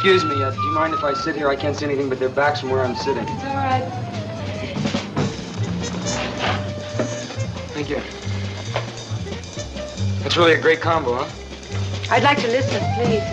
Excuse me, do you mind if I sit here? I can't see anything but their backs from where I'm sitting. It's all right. Thank you. That's really a great combo, huh? I'd like to listen, please.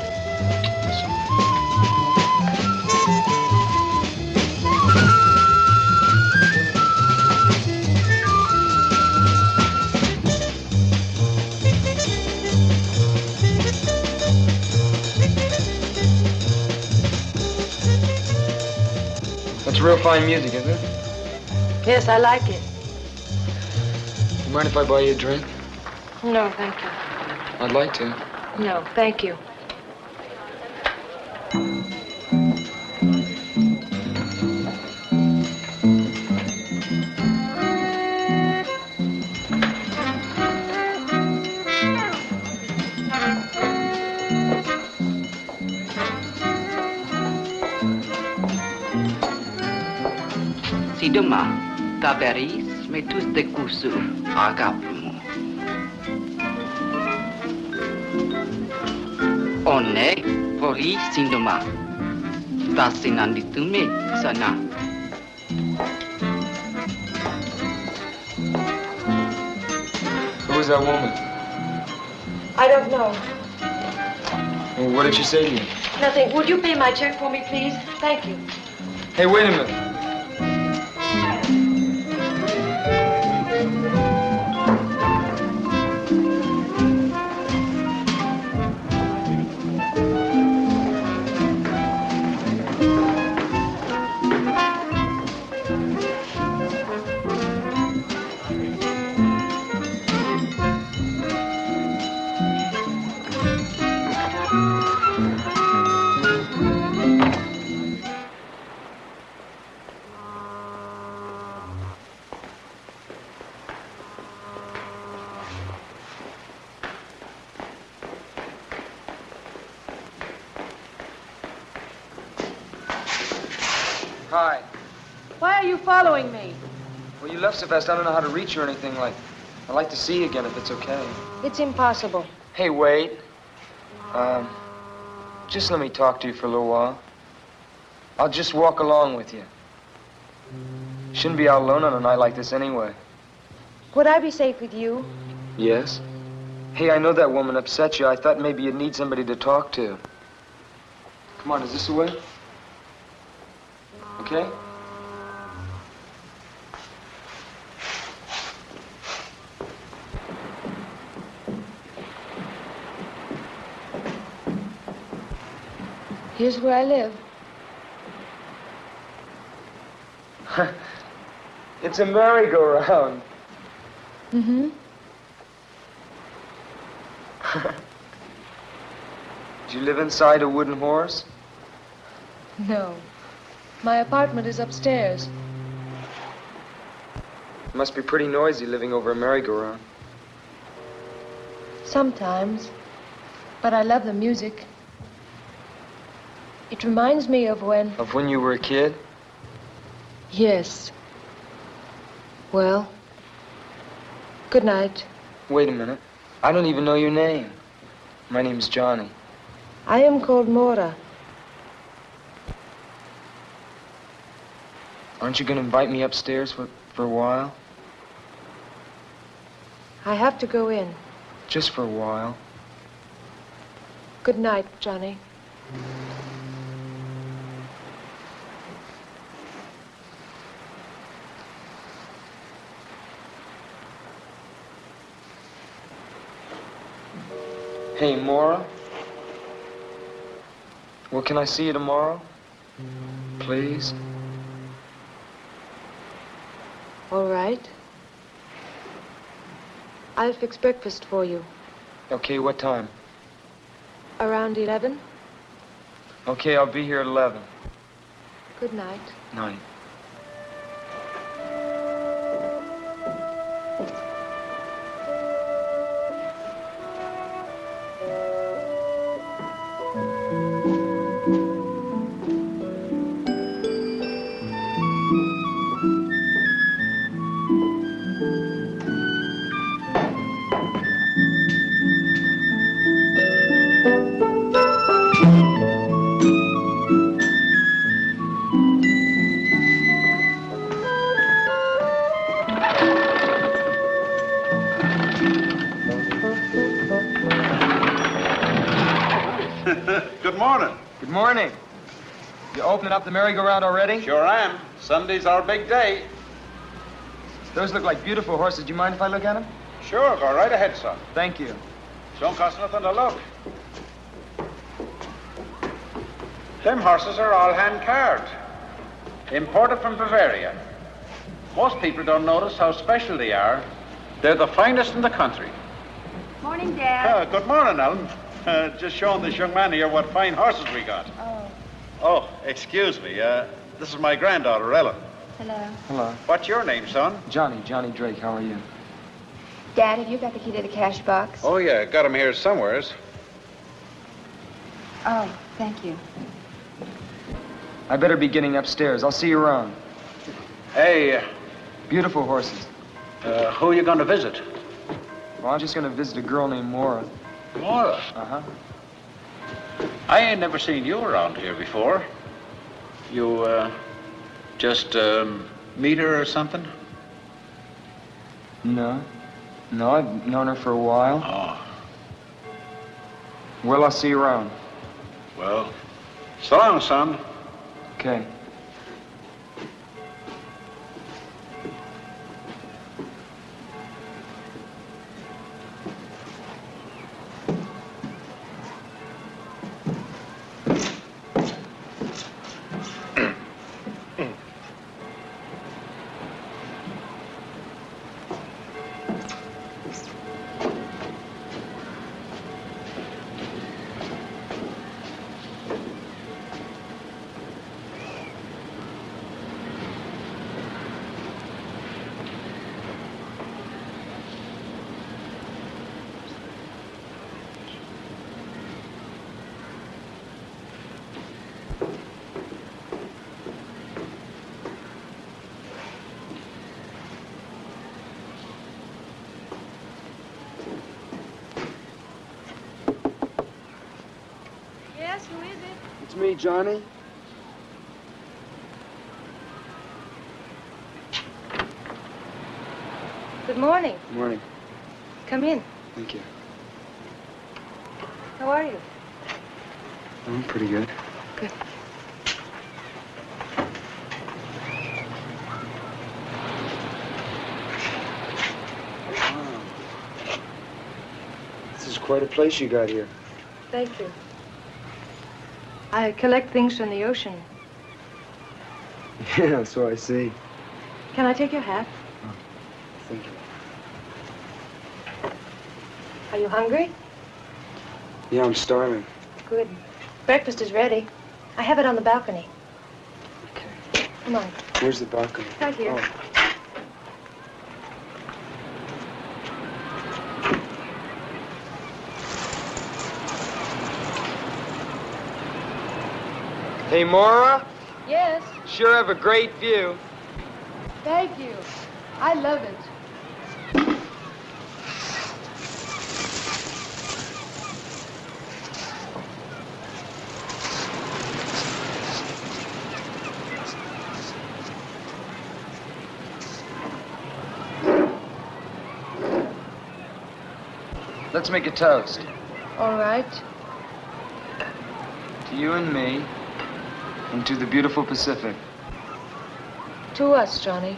That's real fine music, isn't it? Yes, I like it. You mind if I buy you a drink? No, thank you. I'd like to. No, thank you. Si demain, Taberis met tous des coups sur Agapmo. On est poli sindoma. Tasinanditume sana. Who was that woman? I don't know. Well, what did she say to you? Nothing. Would you pay my check for me, please? Thank you. Hey, wait a minute. Hi. Why are you following me? Well, you left so fast, I don't know how to reach you or anything like. I'd like to see you again if it's okay. It's impossible. Hey, wait. Just let me talk to you for a little while. I'll just walk along with you. Shouldn't be out alone on a night like this anyway. Would I be safe with you? Yes? Hey, I know that woman upset you. I thought maybe you'd need somebody to talk to. Come on, is this the way? Okay? Here's where I live. It's a merry-go-round. Mm-hmm. Do you live inside a wooden horse? No. My apartment is upstairs. It must be pretty noisy living over a merry-go-round. Sometimes. But I love the music. It reminds me of when... Of when you were a kid? Yes. Well, good night. Wait a minute. I don't even know your name. My name's Johnny. I am called Mora. Aren't you going to invite me upstairs for a while? I have to go in. Just for a while. Good night, Johnny. Hey, Maura? Well, can I see you tomorrow? Please? All right. I'll fix breakfast for you. Okay, what time? Around 11. Okay, I'll be here at 11. Good night. Night. morning. Good morning. You opening up the merry-go-round already? Sure am. Sunday's our big day. Those look like beautiful horses. Do you mind if I look at them? Sure, go right ahead, son. Thank you. Don't cost nothing to look. Them horses are all hand-carved. Imported from Bavaria. Most people don't notice how special they are. They're the finest in the country. Morning, Dad. Good morning, Ellen. Just showing this young man here what fine horses we got. Oh, Oh, excuse me. This is my granddaughter, Ellen. hello. Hello. What's your name, son? Johnny Drake. How are you? Dad, have you got the key to the cash box? Oh, yeah. Got him here somewheres. Oh, thank you. I better be getting upstairs. I'll see you around. Hey, Beautiful horses. who are you going to visit? Well, I'm just going to visit a girl named Mora. Laura. Uh-huh. I ain't never seen you around here before. You, just, meet her or something? No. No, I've known her for a while. Oh, Well, I'll see you around. well, so long, son. Okay. Yes, who is it? It's me, Johnny. Good morning. Good morning. Come in. Thank you. How are you? I'm pretty good. Good. Wow. This is quite a place you got here. Thank you. I collect things from the ocean. Yeah, so I see. Can I take your hat? Thank you. Are you hungry? Yeah, I'm starving. Good. Breakfast is ready. I have it on the balcony. Okay. Come on. Where's the balcony? Right here. Oh. Hey, Mora. Yes. Sure have a great view. Thank you. I love it. Let's make a toast. All right. To you and me, and to the beautiful Pacific. To us, Johnny.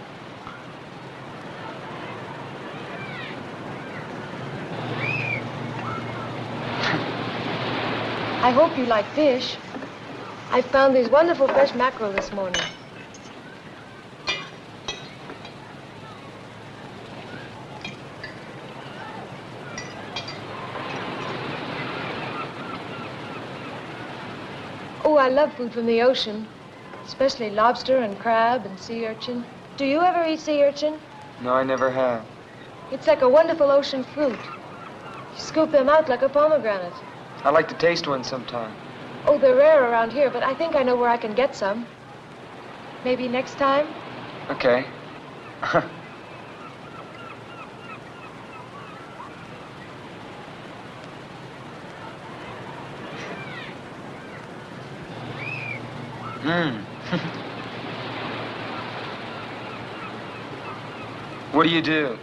I hope you like fish. I found these wonderful fresh mackerel this morning. Oh, I love food from the ocean, especially lobster and crab and sea urchin. Do you ever eat sea urchin? No, I never have. It's like a wonderful ocean fruit. You scoop them out like a pomegranate. I'd like to taste one sometime. Oh, they're rare around here, but I think I know where I can get some. Maybe next time? Okay. What do you do?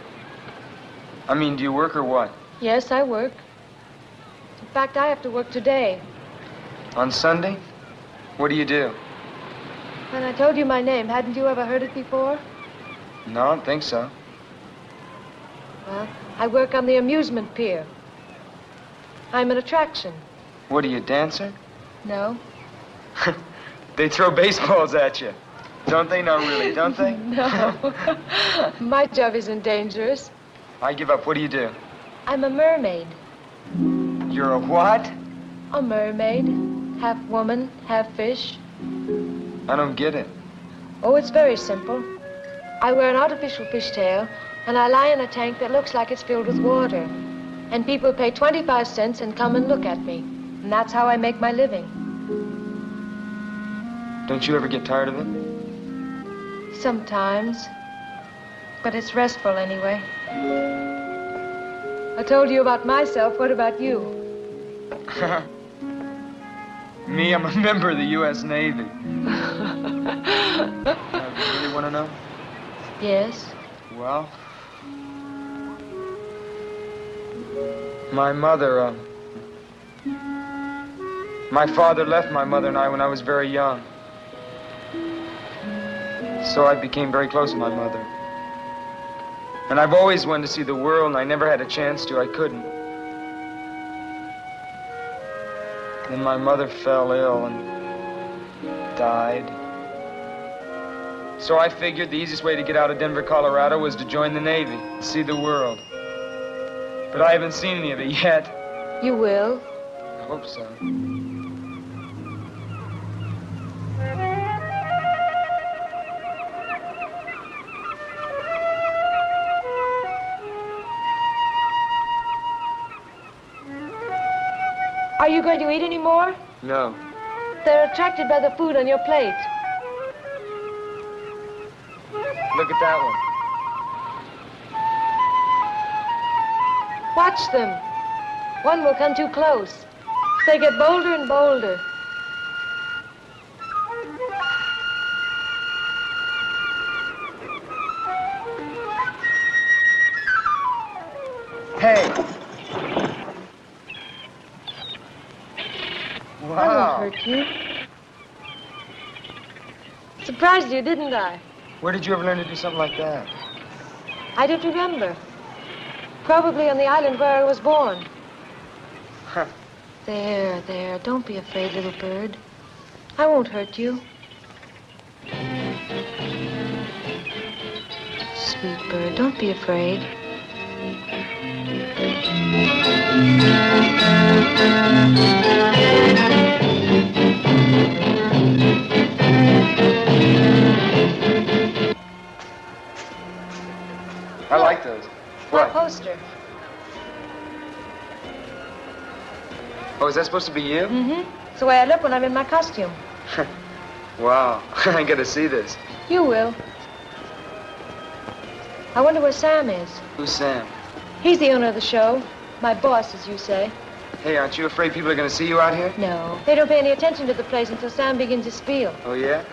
I mean, do you work or what? Yes, I work. In fact, I have to work today. On Sunday? What do you do? When I told you my name, hadn't you ever heard it before? No, I don't think so. Well, I work on the amusement pier. I'm an attraction. What are you, a dancer? No? They throw baseballs at you. Don't they? No, really, don't they? No. My job isn't dangerous. I give up. What do you do? I'm a mermaid. You're a what? A mermaid. Half woman, half fish. I don't get it. Oh, it's very simple. I wear an artificial fishtail, and I lie in a tank that looks like it's filled with water. And people pay 25 cents and come and look at me. And that's how I make my living. Don't you ever get tired of it? Sometimes. But it's restful anyway. I told you about myself. What about you? Me, I'm a member of the U.S. Navy. You really want to know? Yes. Well, my mother, my father left my mother and I when I was very young. So I became very close to my mother. And I've always wanted to see the world, and I never had a chance to. I couldn't. Then my mother fell ill and died. So I figured the easiest way to get out of Denver, Colorado was to join the Navy and see the world. But I haven't seen any of it yet. You will. I hope so. Are you going to eat any more? No. They're attracted by the food on your plate. Look at that one. Watch them. One will come too close. They get bolder and bolder. Hey! I Wow. won't hurt you. Surprised you, didn't I? Where did you ever learn to do something like that? I don't remember. Probably on the island where I was born. Huh. There, there. Don't be afraid, little bird. I won't hurt you. Sweet bird, don't be afraid. I like those. My What? poster. Oh, is that supposed to be you? Mm-hmm. It's the way I look when I'm in my costume. Wow. I gotta see this. You will. I wonder where Sam is. Who's Sam? He's the owner of the show. My boss, as you say. Hey, aren't you afraid people are gonna see you out here? No. They don't pay any attention to the place until Sam begins his spiel. Oh, yeah?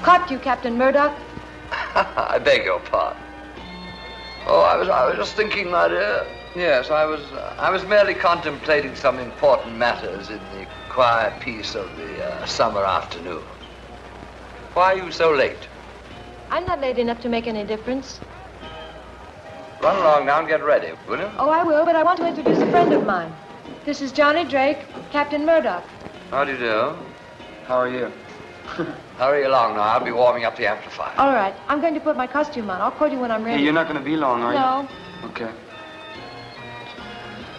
Caught you, Captain Murdoch. I beg your pardon. Oh, I was just thinking, my dear. Yes, I was merely contemplating some important matters in the quiet peace of the summer afternoon. Why are you so late? I'm not late enough to make any difference. Run along now and get ready, will you? Oh, I will, but I want to introduce a friend of mine. This is Johnny Drake, Captain Murdoch. How do you do? How are you? Hurry along now. I'll be warming up the amplifier. All right, I'm going to put my costume on. I'll call you when I'm ready. Hey, you're not gonna be long, are you? No. Okay.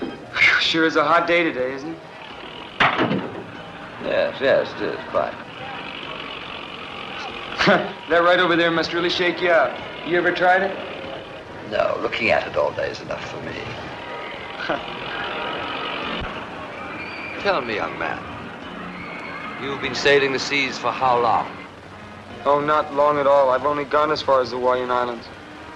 Whew, sure is a hot day today, isn't it? Yes, it is, quite. That right over there must really shake you out. You ever tried it? No, looking at it all day is enough for me. Tell me, young man, you've been sailing the seas for how long? Oh, not long at all. I've only gone as far as the Hawaiian Islands.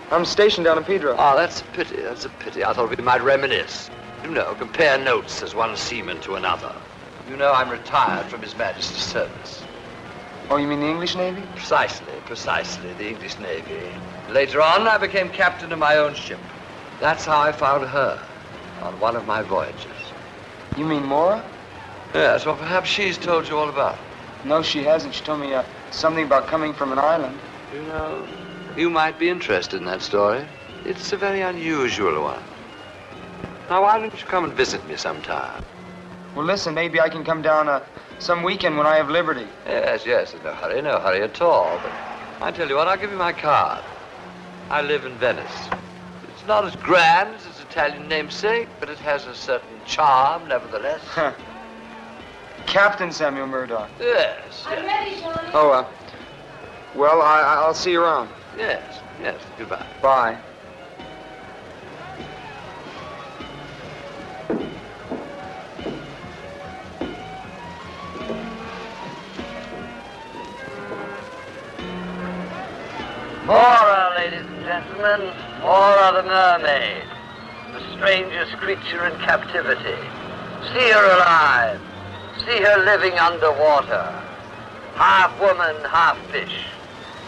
I'm stationed down in Pedro. Oh, that's a pity, that's a pity. I thought we might reminisce. You know, compare notes as one seaman to another. You know I'm retired from His Majesty's service. Oh, you mean the English Navy? Precisely, the English Navy. Later on, I became captain of my own ship. That's how I found her, on one of my voyages. You mean Mora? Yes, well, perhaps she's told you all about it. No, she hasn't. She told me something about coming from an island. You know, you might be interested in that story. It's a very unusual one. Now, why don't you come and visit me sometime? Well, listen, maybe I can come down some weekend when I have liberty. Yes, no hurry at all. But I tell you what, I'll give you my card. I live in Venice. It's not as grand as its Italian namesake, but it has a certain charm, nevertheless. Captain Samuel Murdoch. Yes. I'm ready, Johnny. Oh, well, I'll see you around. Yes, goodbye. Bye. Mora, ladies and gentlemen, Mora the mermaid, the strangest creature in captivity. See her alive. See her living underwater. Half woman, half fish.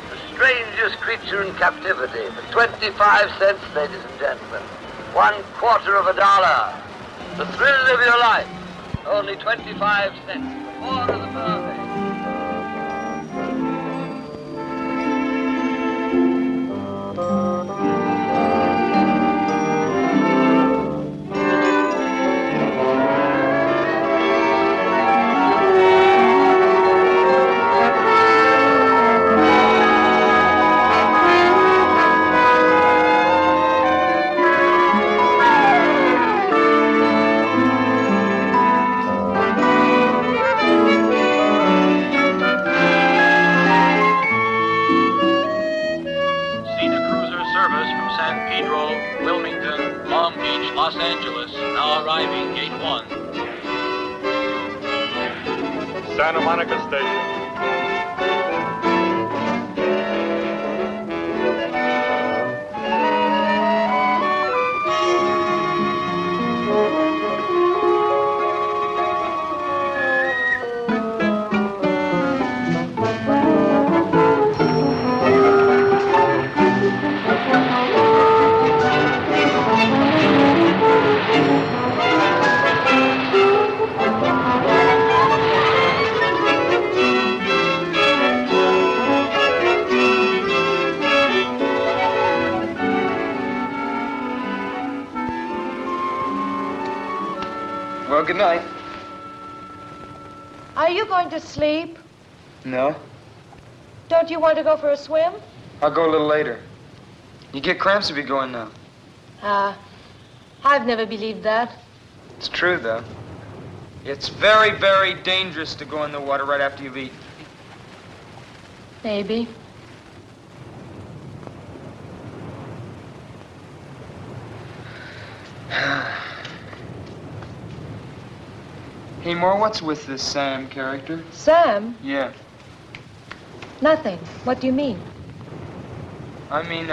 The strangest creature in captivity. For 25 cents, ladies and gentlemen. $0.25. The thrill of your life. Only 25 cents. Mora the mermaid. Los Angeles, now arriving gate 1. Santa Monica Station. Well, good night. Are you going to sleep? No, Don't you want to go for a swim? I'll go a little later. You get cramps if you go in now. I've never believed that. It's true, though. It's very, very dangerous to go in the water right after you've eaten. Maybe. Hey, Moore, what's with this Sam character? Sam? Yeah. Nothing. What do you mean? I mean,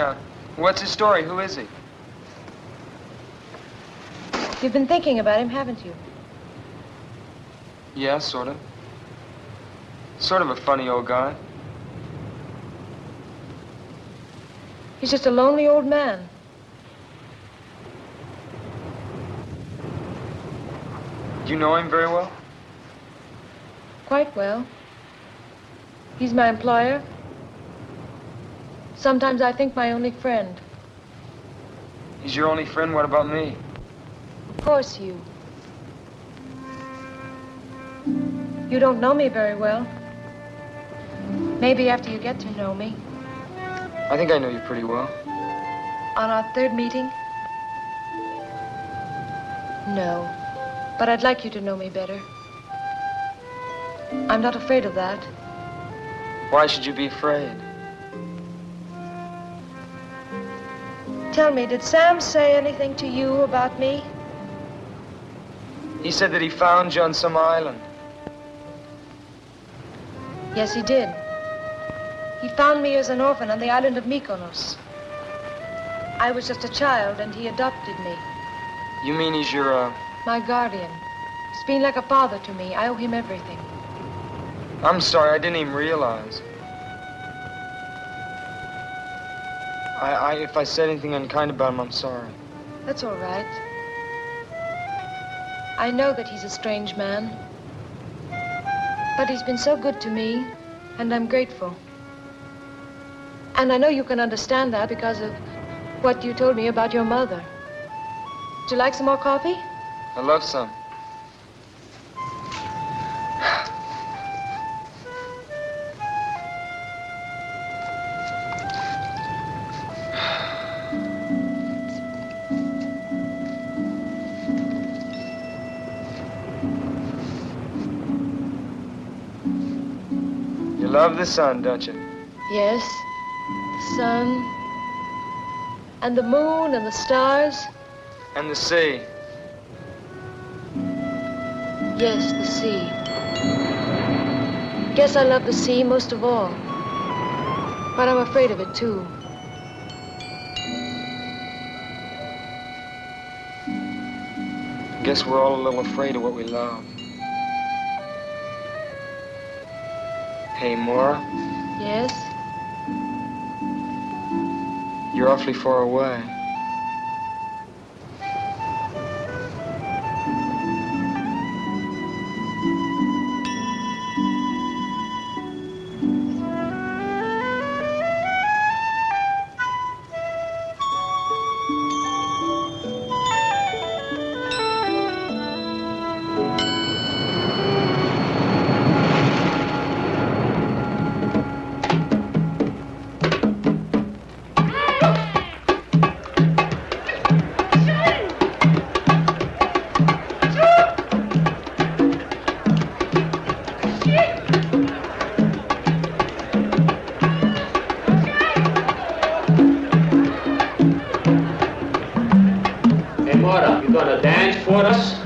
what's his story? Who is he? You've been thinking about him, haven't you? Yeah, sort of. Sort of a funny old guy. He's just a lonely old man. Do you know him very well? Quite well. He's my employer. Sometimes I think my only friend. He's your only friend? What about me? Of course, you. You don't know me very well. Maybe after you get to know me. I think I know you pretty well. On our third meeting? No. But I'd like you to know me better. I'm not afraid of that. Why should you be afraid? Tell me, did Sam say anything to you about me? He said that he found you on some island. Yes, he did. He found me as an orphan on the island of Mykonos. I was just a child, and he adopted me. You mean he's your, My guardian. He's been like a father to me. I owe him everything. I'm sorry, I didn't even realize. If I said anything unkind about him, I'm sorry. That's all right. I know that he's a strange man. But he's been so good to me, and I'm grateful. And I know you can understand that because of what you told me about your mother. Would you like some more coffee? I love some. You love the sun, don't you? Yes. The sun, and the moon, and the stars. And the sea. Yes, the sea. Guess I love the sea most of all. But I'm afraid of it, too. Guess we're all a little afraid of what we love. Hey, Maura, Yes? you're awfully far away. Hey, Mora, you gonna dance for us?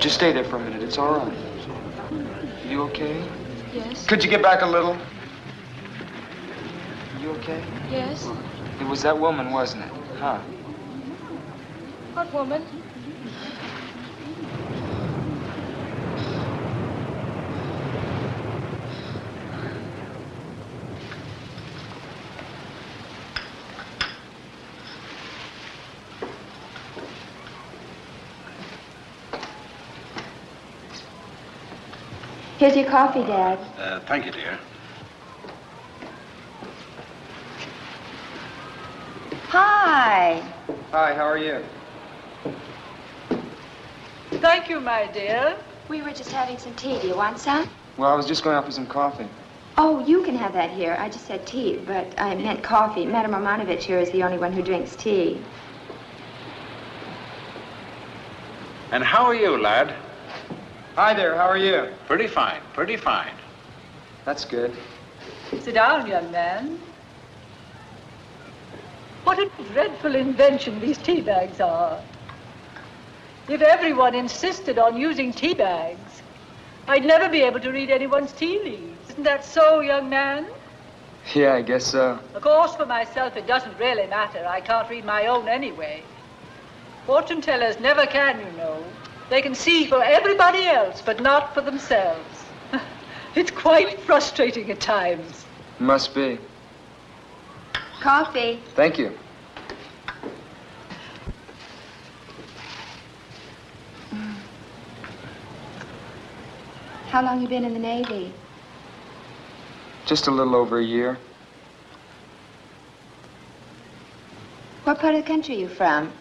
Just stay there for a minute. It's all right. You okay? Yes. Could you get back a little? You okay? Yes. It was that woman, wasn't it? Huh? What woman? Here's your coffee, Dad. Thank you, dear. Hi. Hi, how are you? Thank you, my dear. We were just having some tea. Do you want some? Well, I was just going out for some coffee. Oh, you can have that here. I just said tea, but I meant coffee. Madame Romanovich here is the only one who drinks tea. And how are you, lad? Hi there, how are you? Pretty fine, pretty fine. That's good. Sit down, young man. What a dreadful invention these tea bags are. If everyone insisted on using tea bags, I'd never be able to read anyone's tea leaves. Isn't that so, young man? Yeah, I guess so. Of course, for myself, it doesn't really matter. I can't read my own anyway. Fortune tellers never can, you know. They can see for everybody else, but not for themselves. It's quite frustrating at times. Must be. Coffee. Thank you. How long you been in the Navy? Just a little over a year. What part of the country are you from?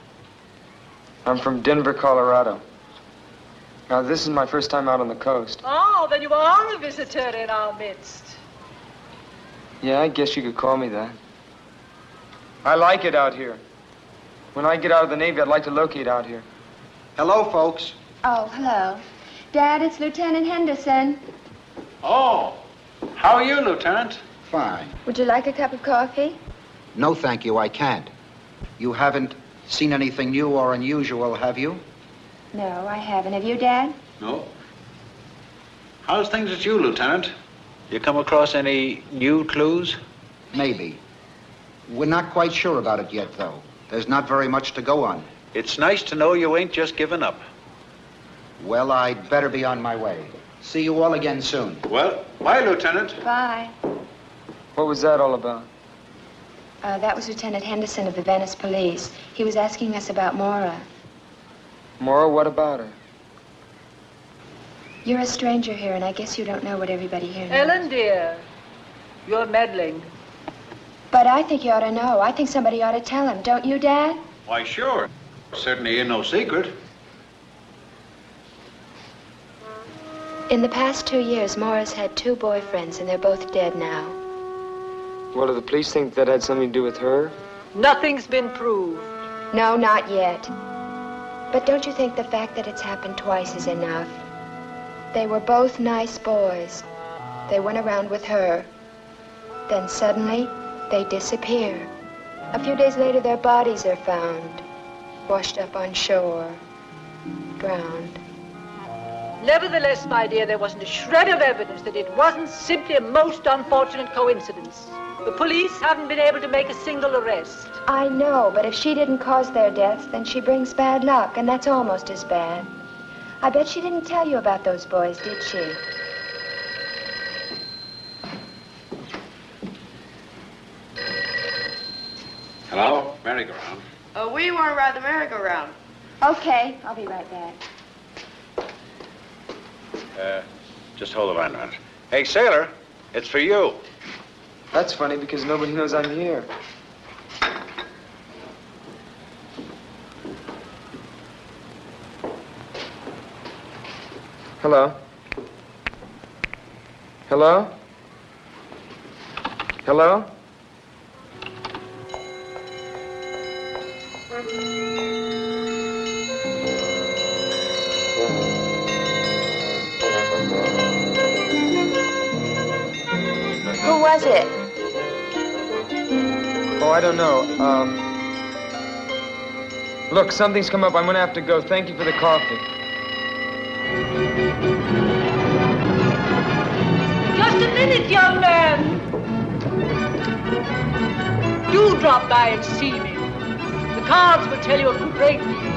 I'm from Denver, Colorado. Now, this is my first time out on the coast. Oh, then you are a visitor in our midst. Yeah, I guess you could call me that. I like it out here. When I get out of the Navy, I'd like to locate out here. Hello, folks. Oh, hello. Dad, it's Lieutenant Henderson. Oh, how are you, Lieutenant? Fine. Would you like a cup of coffee? No, thank you, I can't. You haven't seen anything new or unusual, have you? No, I haven't. Have you, Dad? No. How's things with you, Lieutenant? You come across any new clues? Maybe. We're not quite sure about it yet, though. There's not very much to go on. It's nice to know you ain't just given up. Well, I'd better be on my way. See you all again soon. Well, bye, Lieutenant. Bye. What was that all about? That was Lieutenant Henderson of the Venice Police. He was asking us about Maura. Maura, what about her? You're a stranger here, and I guess you don't know what everybody here knows. Ellen, dear, you're meddling. But I think you ought to know. I think somebody ought to tell him. Don't you, Dad? Why, sure. Certainly ain't no secret. In the past 2 years, Maura's had 2 boyfriends, and they're both dead now. Well, do the police think that had something to do with her? Nothing's been proved. No, not yet. But don't you think the fact that it's happened twice is enough? They were both nice boys. They went around with her. Then suddenly, they disappear. A few days later, their bodies are found, washed up on shore, drowned. Nevertheless, my dear, there wasn't a shred of evidence that it wasn't simply a most unfortunate coincidence. The police haven't been able to make a single arrest. I know, but if she didn't cause their deaths, then she brings bad luck, and that's almost as bad. I bet she didn't tell you about those boys, did she? Hello? Merry-go-round. We want to ride the merry-go-round. Okay, I'll be right back. Just hold the line on it. Hey, sailor, it's for you. That's funny because nobody knows I'm here. Hello? Hello? Hello? Who was it? Oh, I don't know. Look, something's come up. I'm gonna have to go. Thank you for the coffee. Just a minute, young man. Do drop by and see me. The cards will tell you a great deal.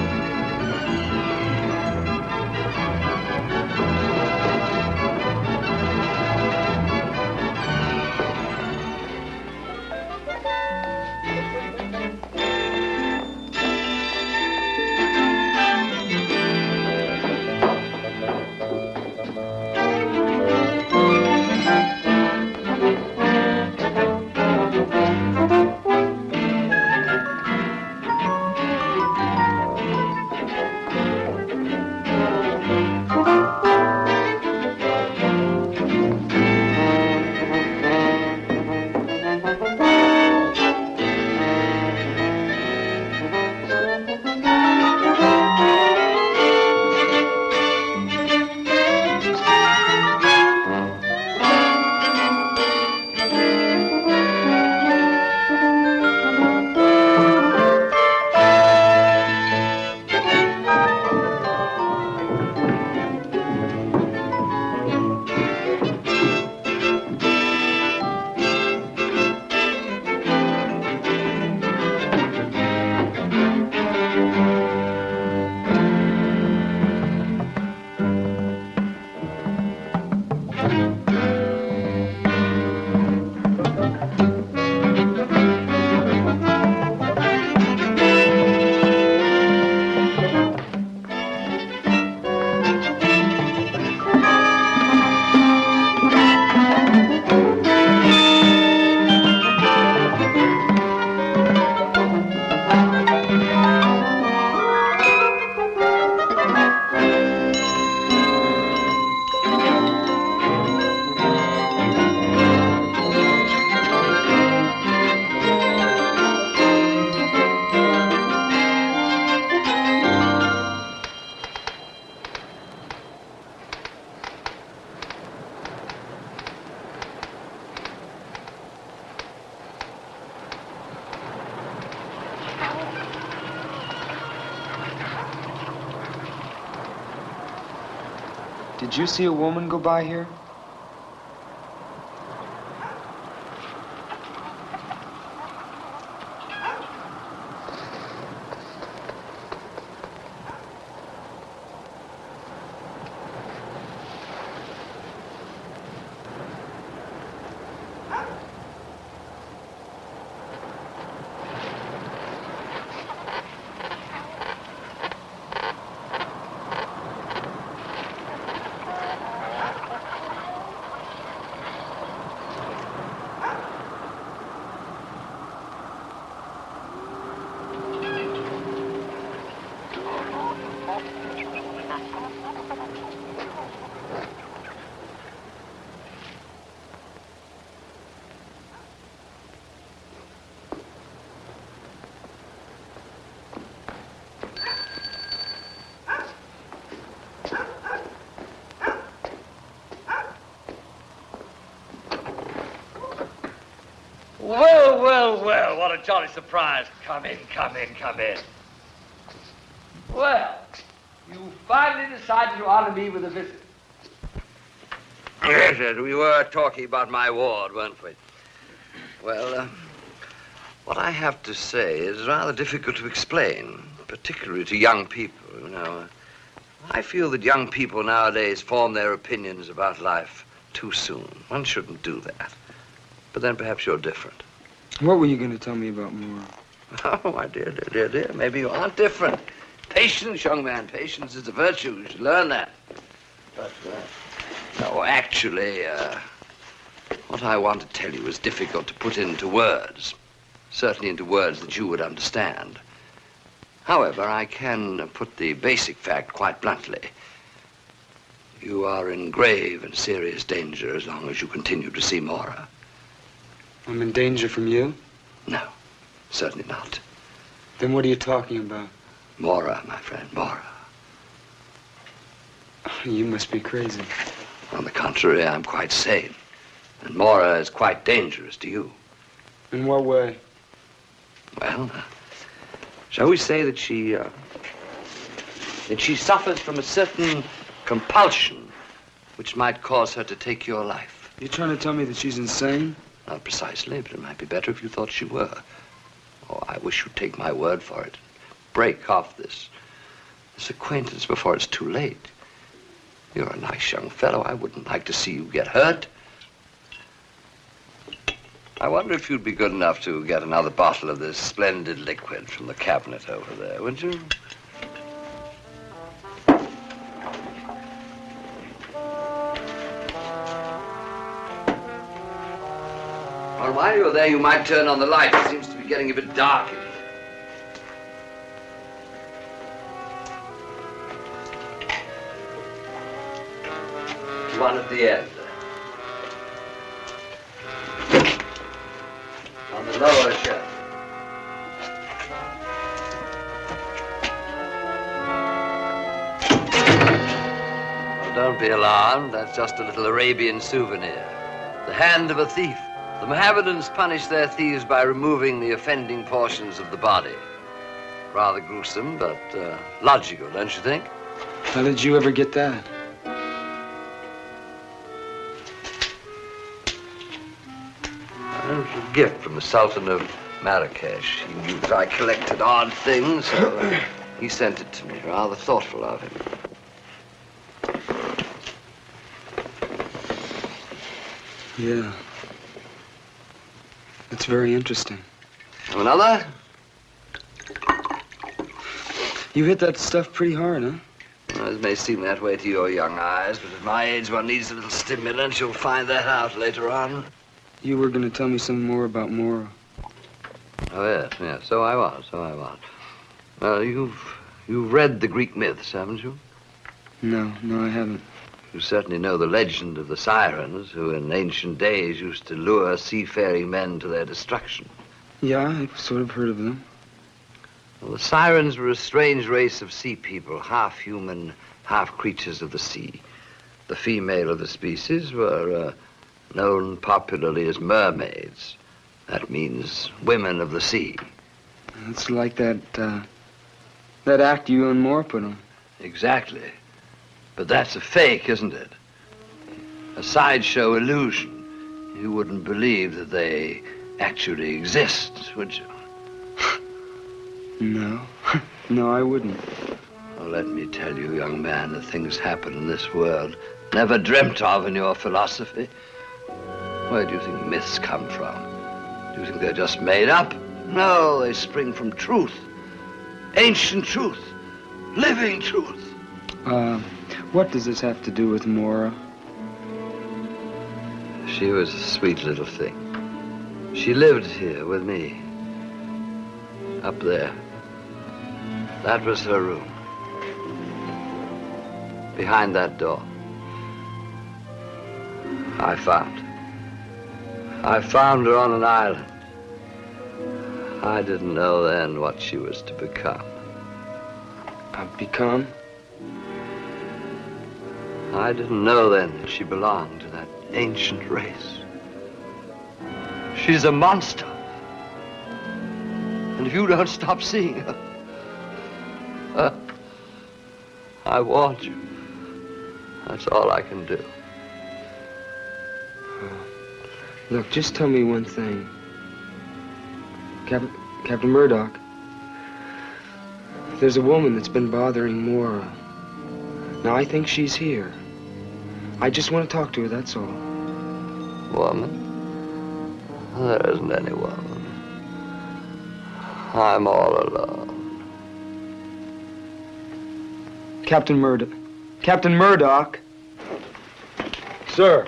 Did you see a woman go by here? Well, well, well, what a jolly surprise. Come in, come in, come in. Well, you finally decided to honor me with a visit. Yes, yes, we were talking about my ward, weren't we? Well, what I have to say is rather difficult to explain, particularly to young people, you know. I feel that young people nowadays form their opinions about life too soon. One shouldn't do that. But then perhaps you're different. What were you going to tell me about Mora? Oh, my dear. Maybe you aren't different. Patience, young man. Patience is a virtue. You should learn that. But, no, actually, what I want to tell you is difficult to put into words. Certainly into words that you would understand. However, I can put the basic fact quite bluntly. You are in grave and serious danger as long as you continue to see Mora. I'm in danger from you? No, certainly not. Then what are you talking about? Mora, my friend, Mora. You must be crazy. On the contrary, I'm quite sane. And Mora is quite dangerous to you. In what way? Well, shall we say that she suffers from a certain compulsion which might cause her to take your life. You're trying to tell me that she's insane? Not precisely, but it might be better if you thought she were. Oh, I wish you'd take my word for it. Break off this acquaintance before it's too late. You're a nice young fellow. I wouldn't like to see you get hurt. I wonder if you'd be good enough to get another bottle of this splendid liquid from the cabinet over there, would you? Well, while you're there, you might turn on the light. It seems to be getting a bit dark in here. One at the end. On the lower shelf. Well, don't be alarmed. That's just a little Arabian souvenir. The hand of a thief. The Mohammedans punish their thieves by removing the offending portions of the body. Rather gruesome, but logical, don't you think? How did you ever get that? It was a gift from the Sultan of Marrakesh. He knew that I collected odd things, so he sent it to me. Rather thoughtful of him. Yeah. That's very interesting. Have another? You hit that stuff pretty hard, huh? Well, it may seem that way to your young eyes, but at my age one needs a little stimulant. You'll find that out later on. You were going to tell me some more about Mora. Oh, yes, so I was. You've read the Greek myths, haven't you? No, I haven't. You certainly know the legend of the sirens, who in ancient days used to lure seafaring men to their destruction. Yeah, I've sort of heard of them. Well, the sirens were a strange race of sea people, half human, half creatures of the sea. The female of the species were known popularly as mermaids. That means women of the sea. It's like that act you and Moore put on. Exactly. But that's a fake, isn't it? A sideshow illusion. You wouldn't believe that they actually exist, would you? No. No, I wouldn't. Well, let me tell you, young man, that things happen in this world never dreamt of in your philosophy. Where do you think myths come from? Do you think they're just made up? No, they spring from truth. Ancient truth. Living truth. What does this have to do with Mora? She was a sweet little thing. She lived here with me. Up there. That was her room. Behind that door. I found her on an island. I didn't know then what she was to become. Become? I didn't know then that she belonged to that ancient race. She's a monster. And if you don't stop seeing her, I warned you. That's all I can do. Look, just tell me one thing. Captain Murdoch, there's a woman that's been bothering Mora. Now, I think she's here. I just want to talk to her, that's all. Woman? There isn't any woman. I'm all alone. Captain Murdoch. Captain Murdoch! Sir.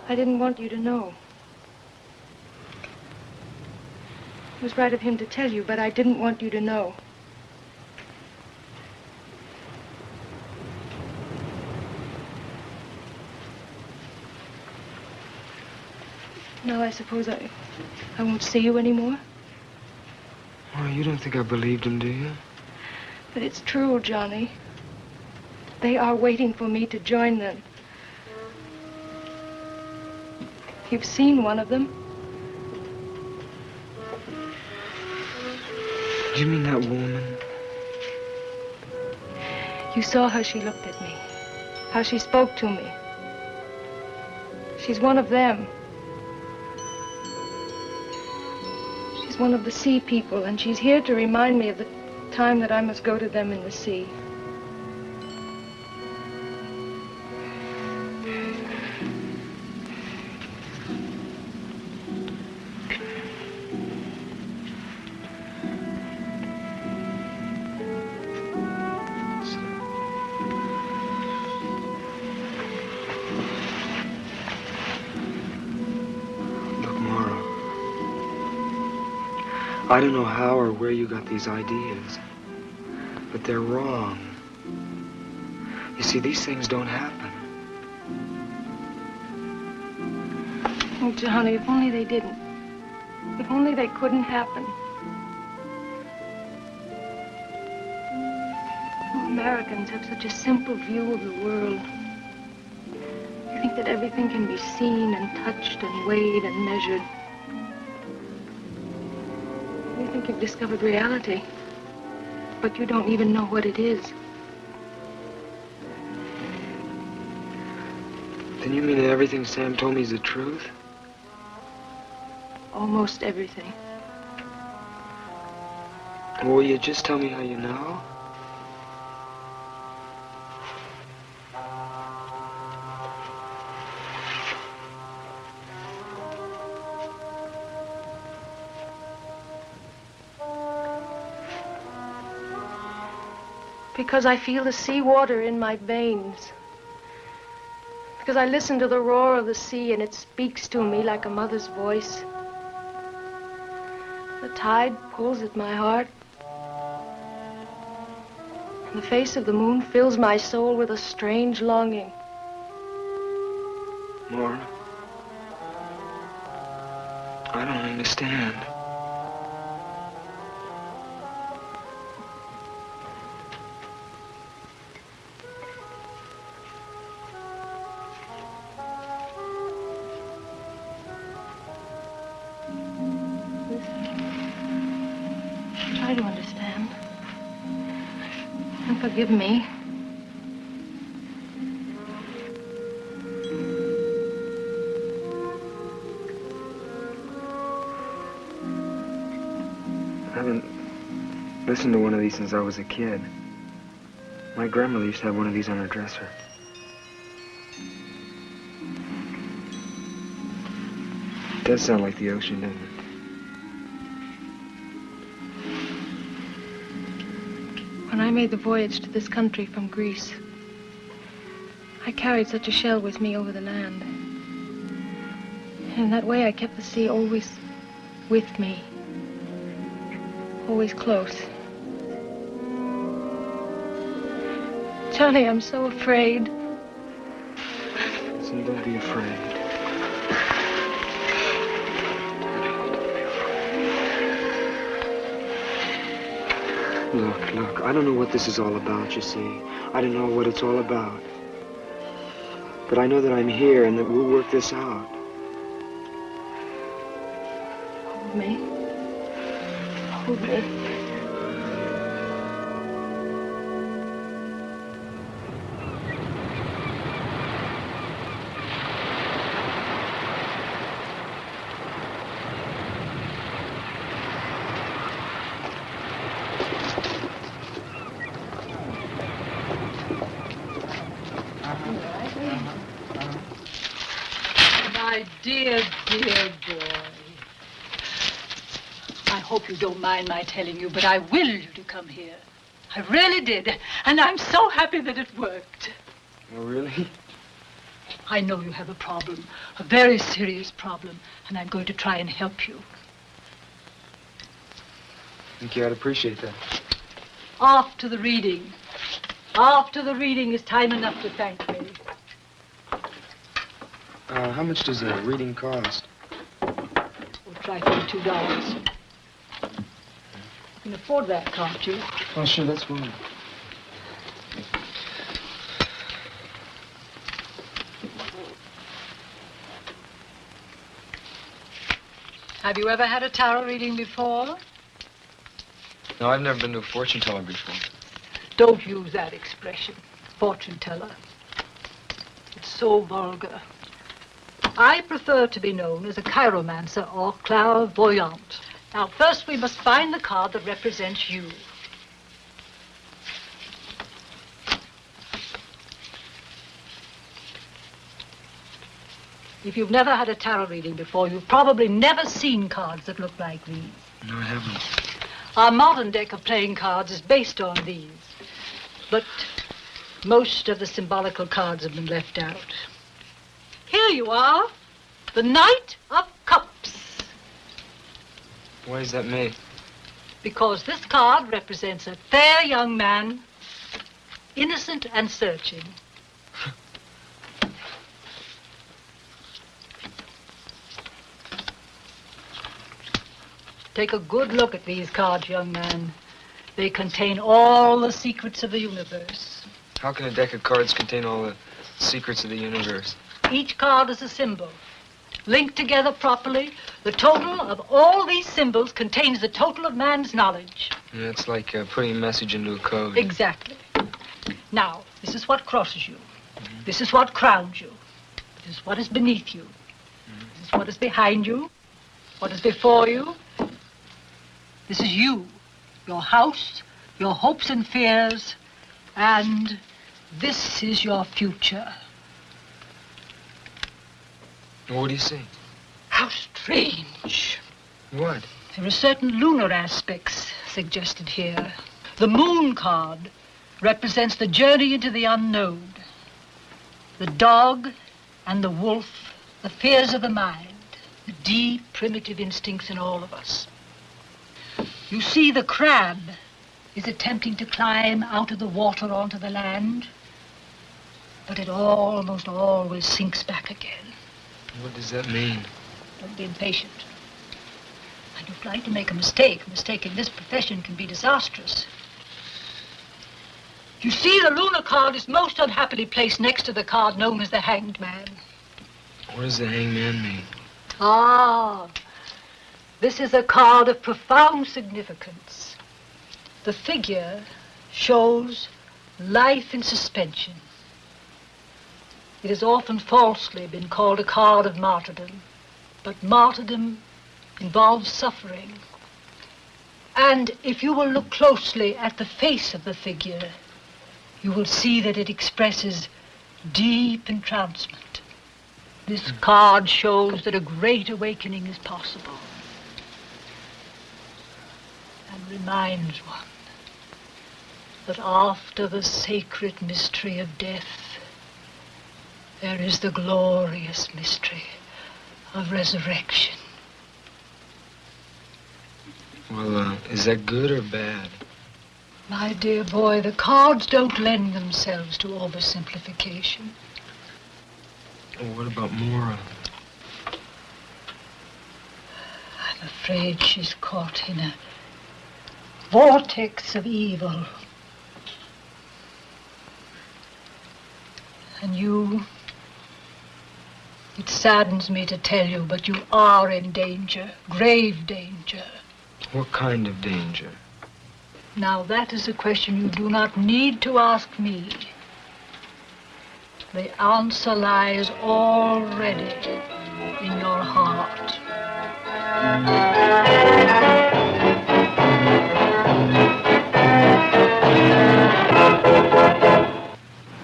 I didn't want you to know. It was right of him to tell you, but I didn't want you to know. Now I suppose I won't see you anymore. Oh, you don't think I believed him, do you? But it's true, Johnny. They are waiting for me to join them. You've seen one of them. Do you mean that woman? You saw how she looked at me, how she spoke to me. She's one of them. She's one of the sea people, and she's here to remind me of the time that I must go to them in the sea. I don't know how or where you got these ideas, but they're wrong. You see, these things don't happen. Oh, Johnny, if only they didn't. If only they couldn't happen. Oh, Americans have such a simple view of the world. You think that everything can be seen and touched and weighed and measured. You think you've discovered reality, but you don't even know what it is. Then you mean that everything Sam told me is the truth? Almost everything. Well, will you just tell me how you know? Because I feel the sea water in my veins. Because I listen to the roar of the sea and it speaks to me like a mother's voice. The tide pulls at my heart. And the face of the moon fills my soul with a strange longing. Laura, I don't understand. Try to understand. And forgive me. I haven't listened to one of these since I was a kid. My grandmother used to have one of these on her dresser. It does sound like the ocean, doesn't it? When I made the voyage to this country from Greece, I carried such a shell with me over the land. And in that way I kept the sea always with me. Always close. Johnny, I'm so afraid. Listen, don't be afraid. Look, I don't know what this is all about, you see. I don't know what it's all about. But I know that I'm here and that we'll work this out. Hold me. Hold me. My dear, dear boy. I hope you don't mind my telling you, but I willed you to come here. I really did. And I'm so happy that it worked. Oh, really? I know you have a problem, a very serious problem, and I'm going to try and help you. I think you ought to appreciate that. After the reading. After the reading is time enough to thank me. How much does a reading cost? We'll try $42. You can afford that, can't you? Oh, sure, that's fine. Have you ever had a tarot reading before? No, I've never been to a fortune teller before. Don't use that expression, fortune teller. It's so vulgar. I prefer to be known as a chiromancer or clairvoyant. Now, first we must find the card that represents you. If you've never had a tarot reading before, you've probably never seen cards that look like these. No, I haven't. Our modern deck of playing cards is based on these. But most of the symbolical cards have been left out. Here you are, the Knight of Cups. Why is that me? Because this card represents a fair young man, innocent and searching. Take a good look at these cards, young man. They contain all the secrets of the universe. How can a deck of cards contain all the secrets of the universe? Each card is a symbol. Linked together properly, the total of all these symbols contains the total of man's knowledge. Yeah, it's like putting a message into a code. Exactly. Now, this is what crosses you. This is what crowns you. This is what is beneath you. This is what is behind you. What is before you. This is you, your house, your hopes and fears, and this is your future. What do you see? How strange. What? There are certain lunar aspects suggested here. The moon card represents the journey into the unknown. The dog and the wolf, the fears of the mind, the deep, primitive instincts in all of us. You see, the crab is attempting to climb out of the water onto the land, but it almost always sinks back again. What does that mean? Don't be impatient. I don't like to make a mistake. A mistake in this profession can be disastrous. You see, the lunar card is most unhappily placed next to the card known as the Hanged Man. What does the Hanged Man mean? Ah, this is a card of profound significance. The figure shows life in suspension. It has often falsely been called a card of martyrdom, but martyrdom involves suffering. And if you will look closely at the face of the figure, you will see that it expresses deep entrancement. This card shows that a great awakening is possible and reminds one that after the sacred mystery of death, there is the glorious mystery of resurrection. Well, is that good or bad? My dear boy, the cards don't lend themselves to oversimplification. Well, what about Mora? I'm afraid she's caught in a vortex of evil. And you, it saddens me to tell you, but you are in danger, grave danger. What kind of danger? Now, that is a question you do not need to ask me. The answer lies already in your heart.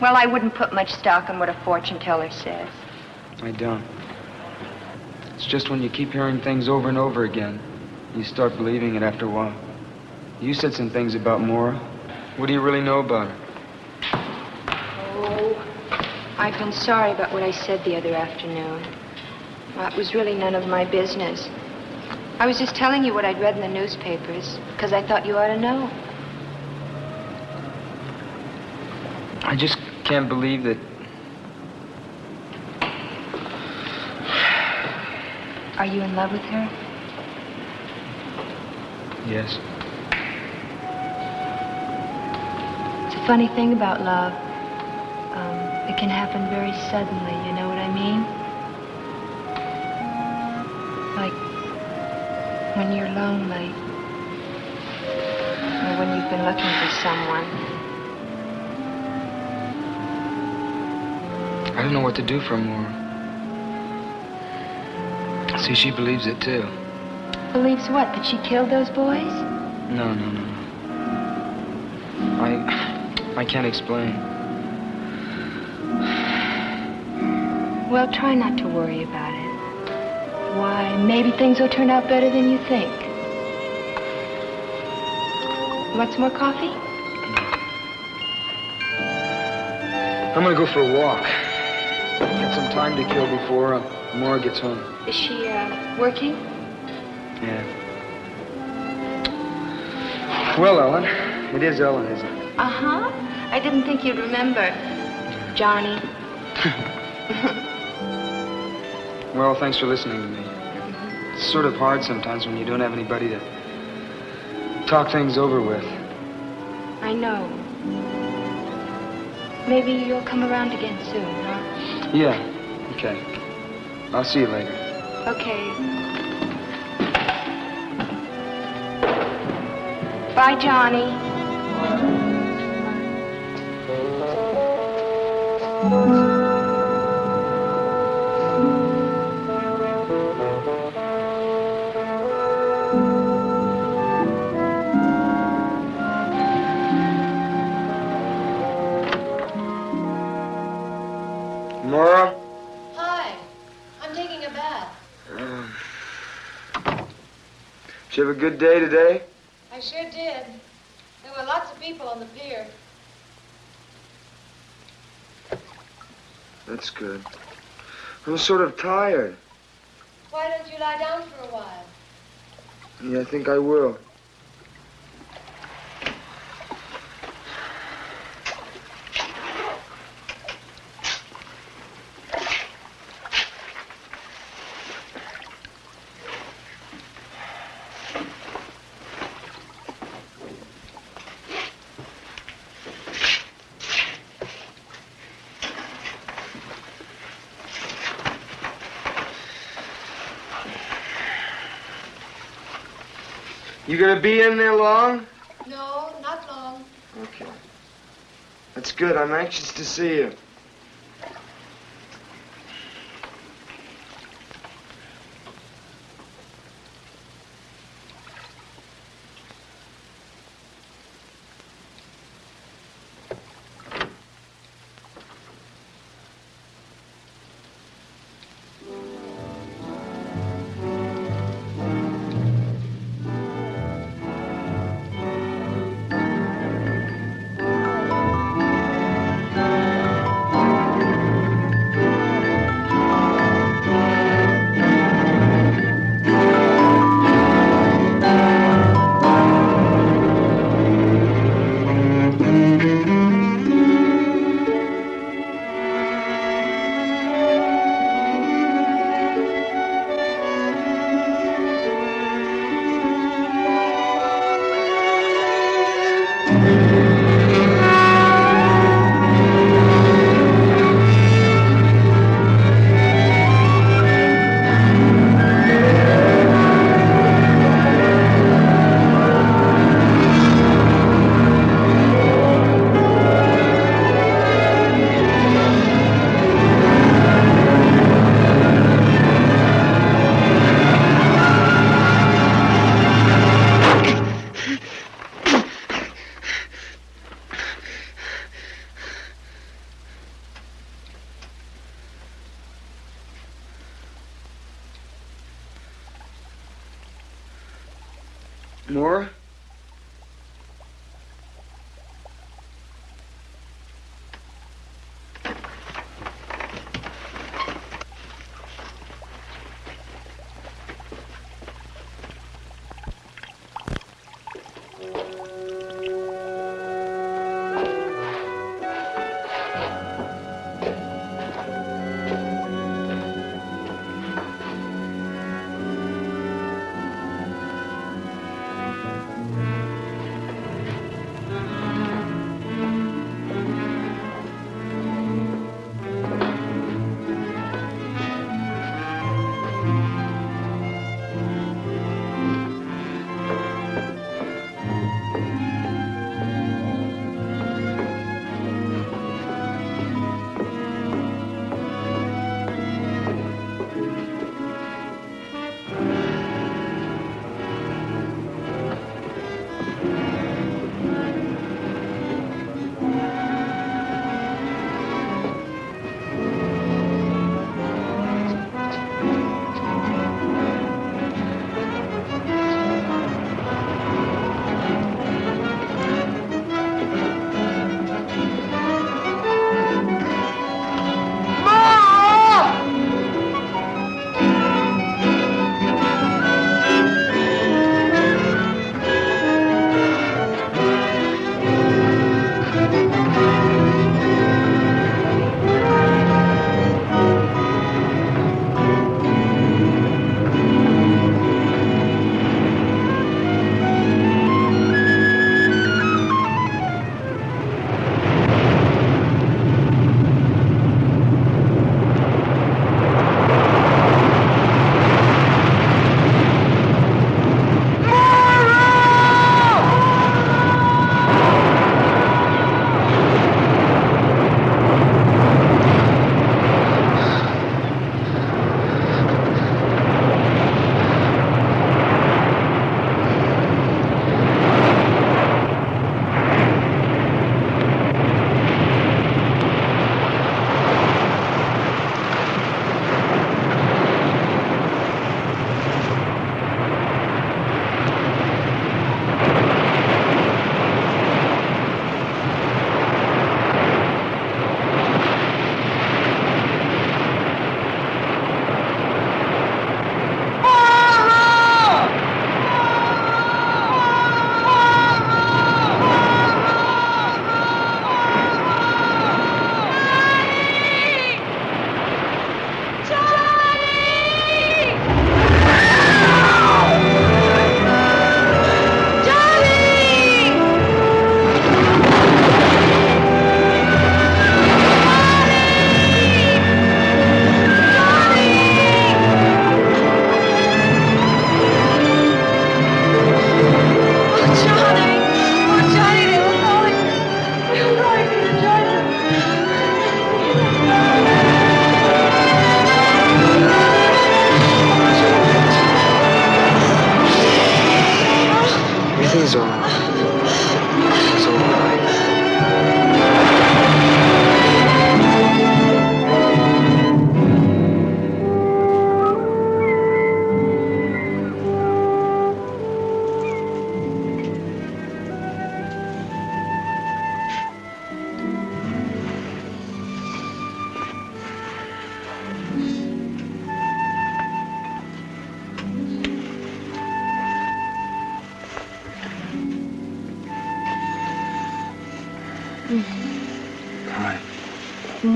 Well, I wouldn't put much stock in what a fortune teller says. I don't. It's just when you keep hearing things over and over again, you start believing it after a while. You said some things about Mora. What do you really know about her? Oh, I've been sorry about what I said the other afternoon. Well, it was really none of my business. I was just telling you what I'd read in the newspapers, because I thought you ought to know. I just can't believe that... Are you in love with her? Yes. It's a funny thing about love. It can happen very suddenly, you know what I mean? Like when you're lonely, or when you've been looking for someone. I don't know what to do for Mora. See, she believes it too. Believes what? That she killed those boys? No. I can't explain. Well, try not to worry about it. Why, maybe things will turn out better than you think. You want some more coffee? I'm gonna go for a walk. Got some time to kill before Mora gets home. Is she, working? Yeah. Well, Ellen. It is Ellen, isn't it? Uh-huh. I didn't think you'd remember. Johnny. Well, thanks for listening to me. It's sort of hard sometimes when you don't have anybody to talk things over with. I know. Maybe you'll come around again soon, huh? Yeah. Okay. I'll see you later. Okay. Bye, Johnny. Nora? Hi. I'm taking a bath. Did you have a good day today? I sure did. There were lots of people on the pier. That's good. I'm sort of tired. Why don't you lie down for a while? Yeah, I think I will. You gonna be in there long? No, not long. Okay. That's good. I'm anxious to see you. Nora?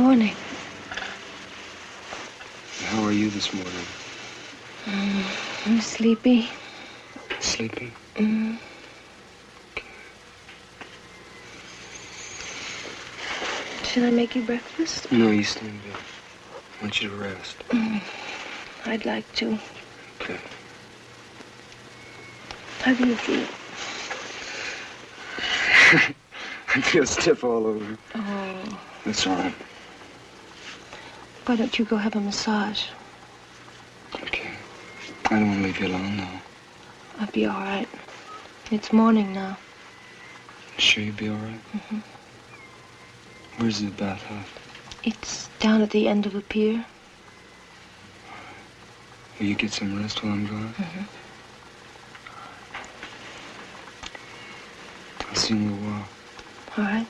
morning. How are you this morning? I'm sleepy. Sleepy? Mm. Should I make you breakfast? No, you stay in bed. I want you to rest. I'd like to. Okay. How do you feel? I feel stiff all over. Oh. That's all right. Why don't you go have a massage? Okay. I don't want to leave you alone, though. I'll be all right. It's morning now. Sure you'll be all right? Mm-hmm. Where's the bathhouse? It's down at the end of a pier. Will you get some rest while I'm gone? Mm-hmm. I'll see you in a little while. All right.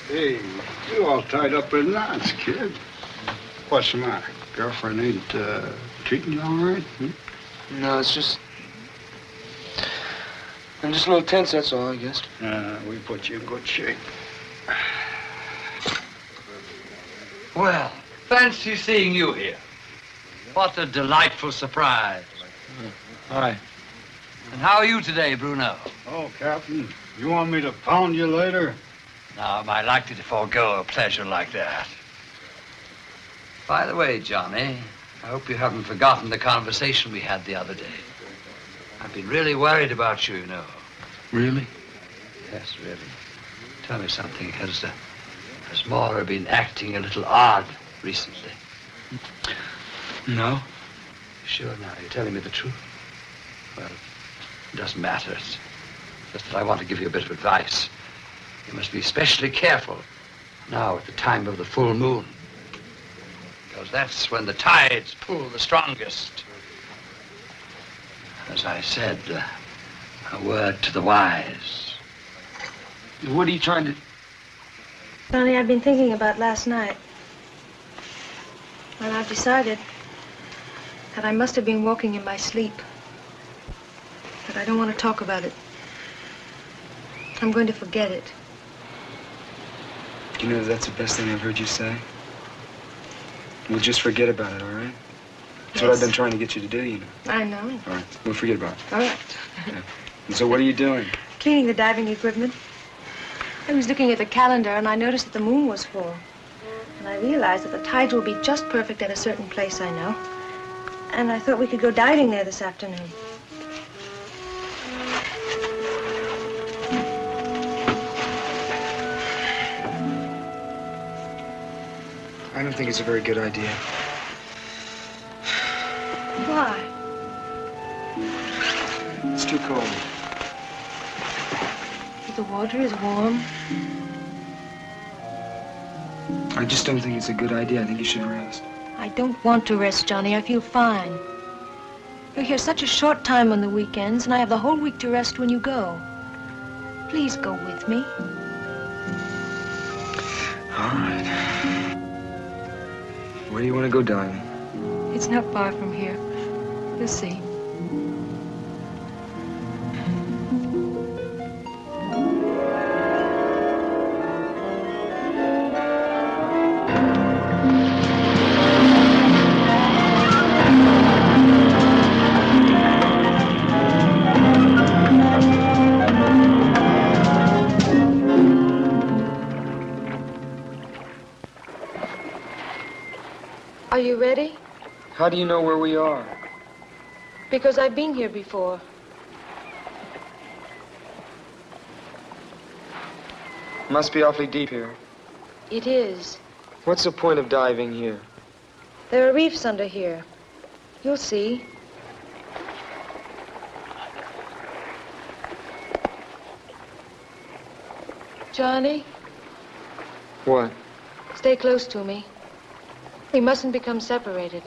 Hey, you all tied up in knots, kid. What's the matter? Girlfriend ain't treating you all right? No, it's just... I'm just a little tense, that's all, I guess. We put you in good shape. Well, fancy seeing you here. What a delightful surprise. Hi. And how are you today, Bruno? Oh, Captain, you want me to pound you later? Now, am I likely to forego a pleasure like that? By the way, Johnny, I hope you haven't forgotten the conversation we had the other day. I've been really worried about you, you know. Really? Yes, really. Tell me something. Has Maura been acting a little odd recently? No. Sure now, you're telling me the truth? Well, it doesn't matter. It's just that I want to give you a bit of advice. You must be especially careful now at the time of the full moon. Because that's when the tides pull the strongest. As I said, a word to the wise. What are you trying to... Johnny, I've been thinking about last night. And I've decided that I must have been walking in my sleep. But I don't want to talk about it. I'm going to forget it. You know, that's the best thing I've heard you say. We'll just forget about it, all right? That's what I've been trying to get you to do, you know. I know. All right, we'll forget about it. All right. Okay. And so what are you doing? Cleaning the diving equipment. I was looking at the calendar and I noticed that the moon was full. And I realized that the tides will be just perfect at a certain place I know. And I thought we could go diving there this afternoon. I don't think it's a very good idea. Why? It's too cold. The water is warm. I just don't think it's a good idea. I think you should rest. I don't want to rest, Johnny. I feel fine. You're here such a short time on the weekends, and I have the whole week to rest when you go. Please go with me. All right. Where do you want to go diving? It's not far from here. You'll see. Are you ready? How do you know where we are? Because I've been here before. Must be awfully deep here. It is. What's the point of diving here? There are reefs under here. You'll see. Johnny, What? stay close to me. We mustn't become separated.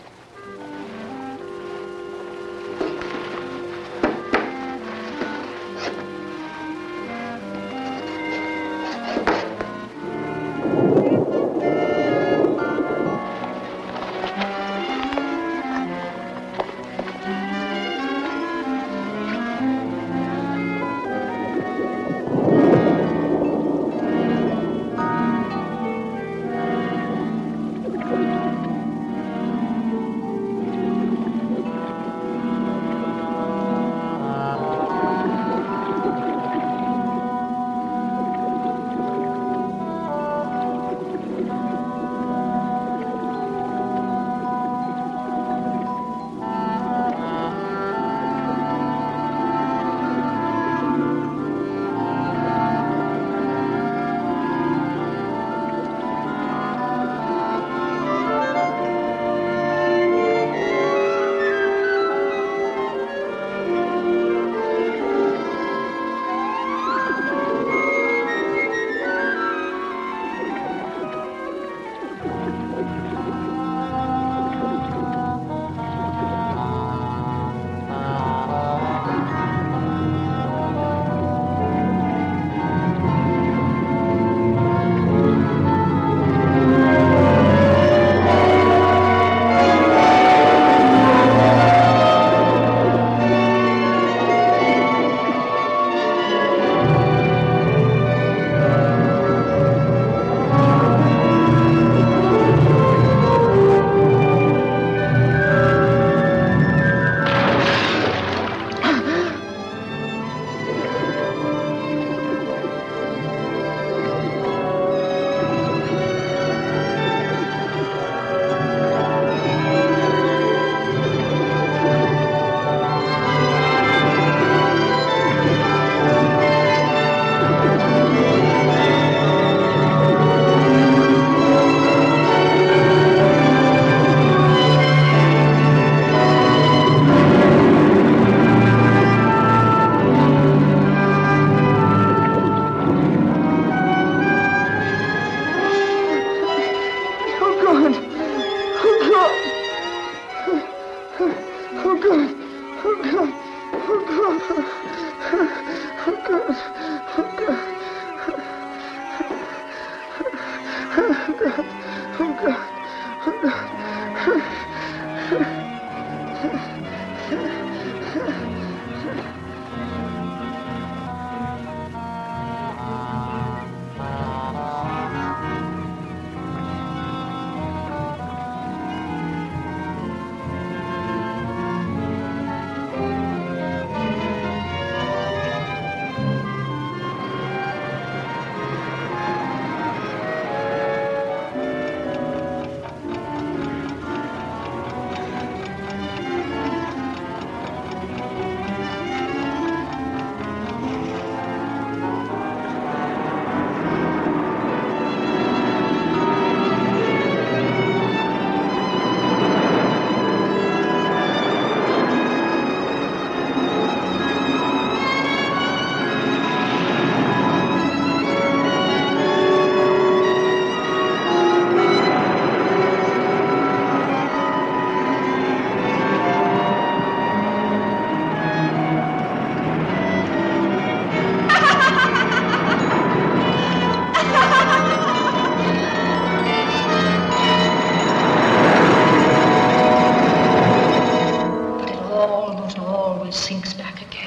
sinks back again.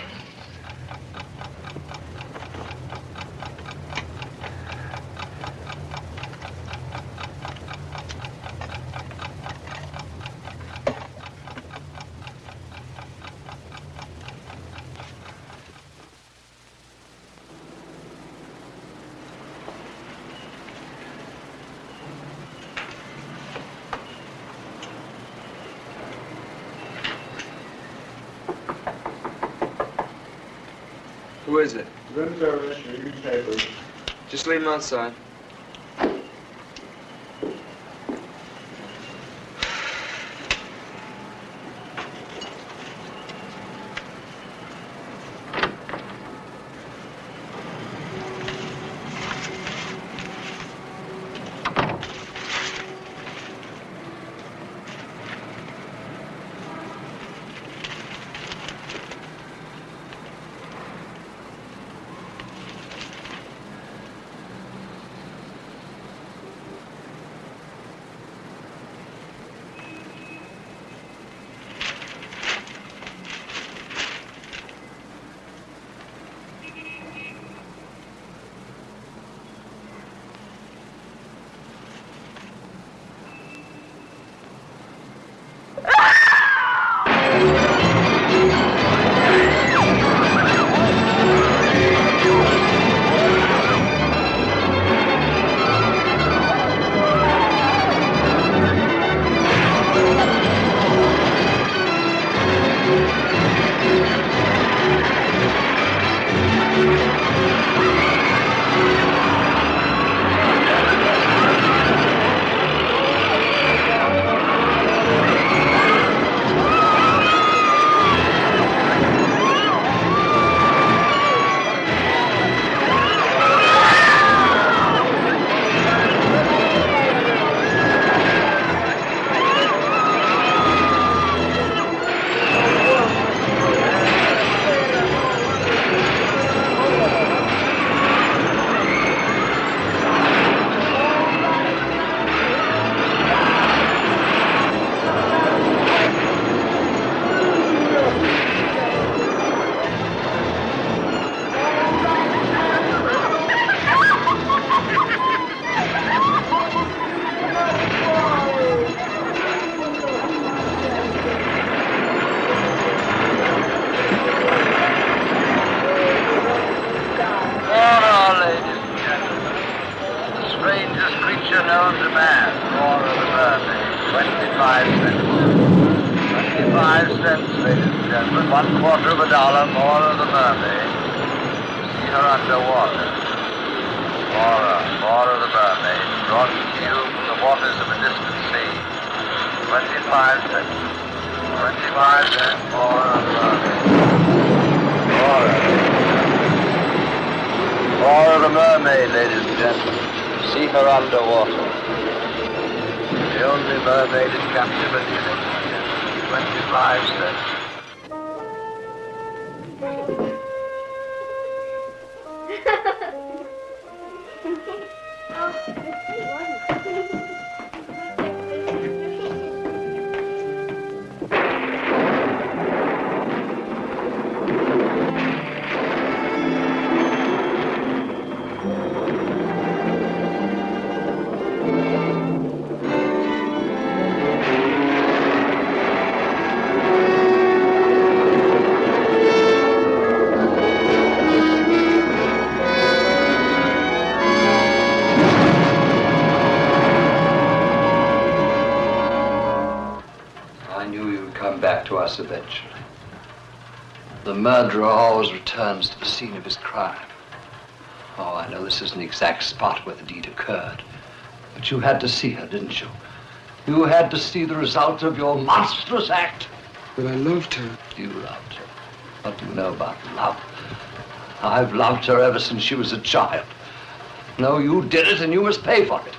Who is it? Room service, your newspapers. Just leave him outside. The mermaid, ladies and gentlemen. See her underwater. The only mermaid in captivity in England. 25 cents. To us eventually. The murderer always returns to the scene of his crime. Oh, I know this isn't the exact spot where the deed occurred, but you had to see her, didn't you? You had to see the result of your monstrous act. But I loved her. You loved her. What do you know about love? I've loved her ever since she was a child. No, you did it and you must pay for it.